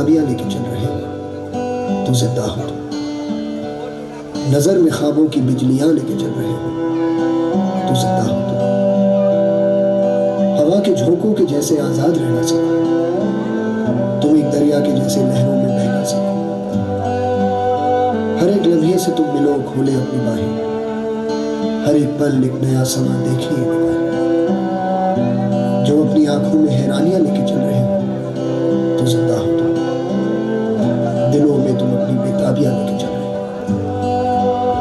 बेताबियां लेके चल रहे हो तो जिंदा हो तुम। नजर में ख्वाबों की बिजलियां लेके चल रहे हो तो जिंदा हो तुम। हवा के झोंकों के जैसे आजाद रहना सीखो, तुम एक दरिया के जैसे लहरों में बहना सीखो। हर एक लम्हे से तुम मिलो, खोले अपनी बाहें, हर एक पल एक नया समा देखिए निगाहें। जो अपनी आंखों में हैरानियां लेके चल रहे हो तो जिंदा हो तुम। दिलों में तुम अपनी बेताबियां लेके चल रहे हो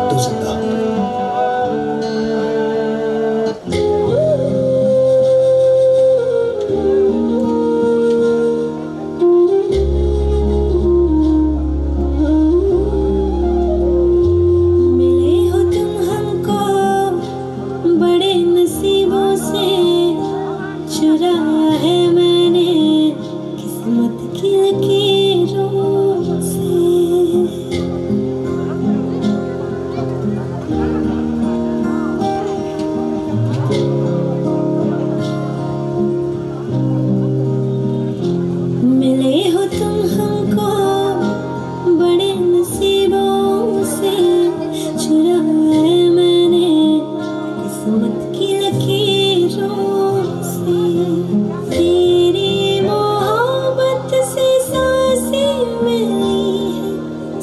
तो जिंदा हो तुम। मिले हो तुम हमको बड़े नसीबों से, चुराया है मैंने किस्मत की लकीरों से। मिले हो तुम हमको बड़े नसीबों से, चुराया है मैंने किस्मत की लकीरों से। तेरी मोहब्बत से सांसें मिली है,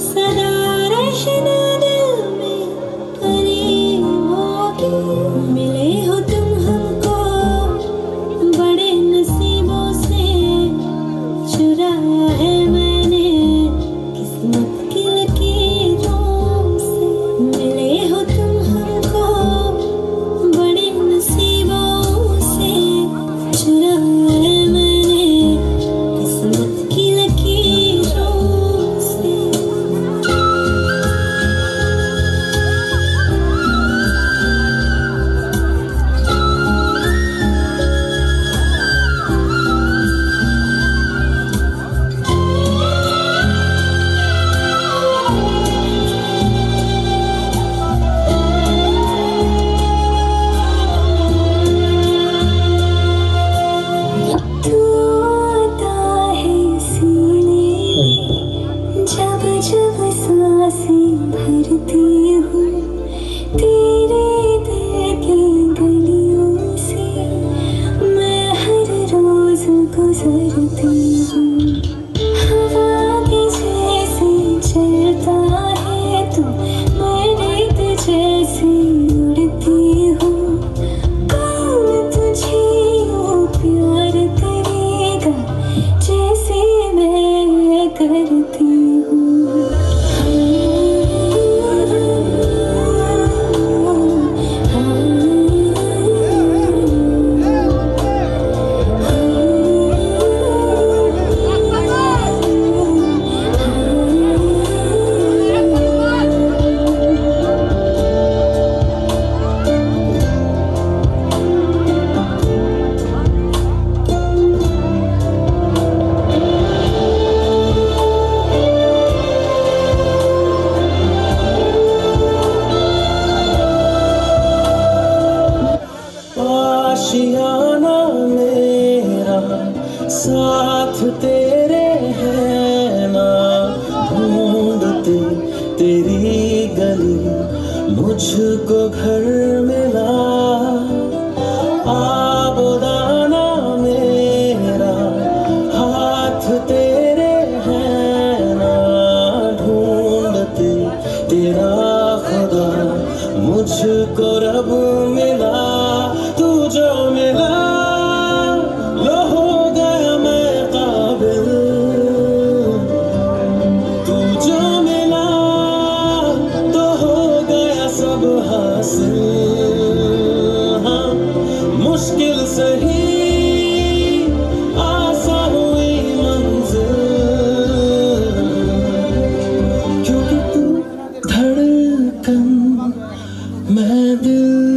सदा रहना दिल में करीबों की। मिले हो तुम हमको बड़े नसीबों से, चुराया है मैंने किस्मत की लकीरों से। मिले हो तुम हमको बड़े नसीबों से, चुराया है मैंने किस्मत की लकीरों से। तू आता है सीने, जब जब सांसें भरती हूँ, तेरे दिल की गलियों से मैं हर रोज गुजरती हूँ। हवा के जैसे चलता है तू, मैं रेत जैसे उड़ती हूँ। कौन तुझे यूं प्यार करेगा जैसे मैं करती हूँ। आशियाना मेरा साथ तेरे है ना, ढूंढते तेरी गली मुझको घर मिला। आबोदाना मेरा हाथ तेरे है ना, ढूंढते तेरा खुदा मुझको रब मिला। तू जो मिला लो हो गया मैं काबिल, तू जो मिला तो हो गया सब हासिल। हाँ, मुश्किल सही आसान हुई मंजिल, क्योंकि तू धड़कन मैं दिल।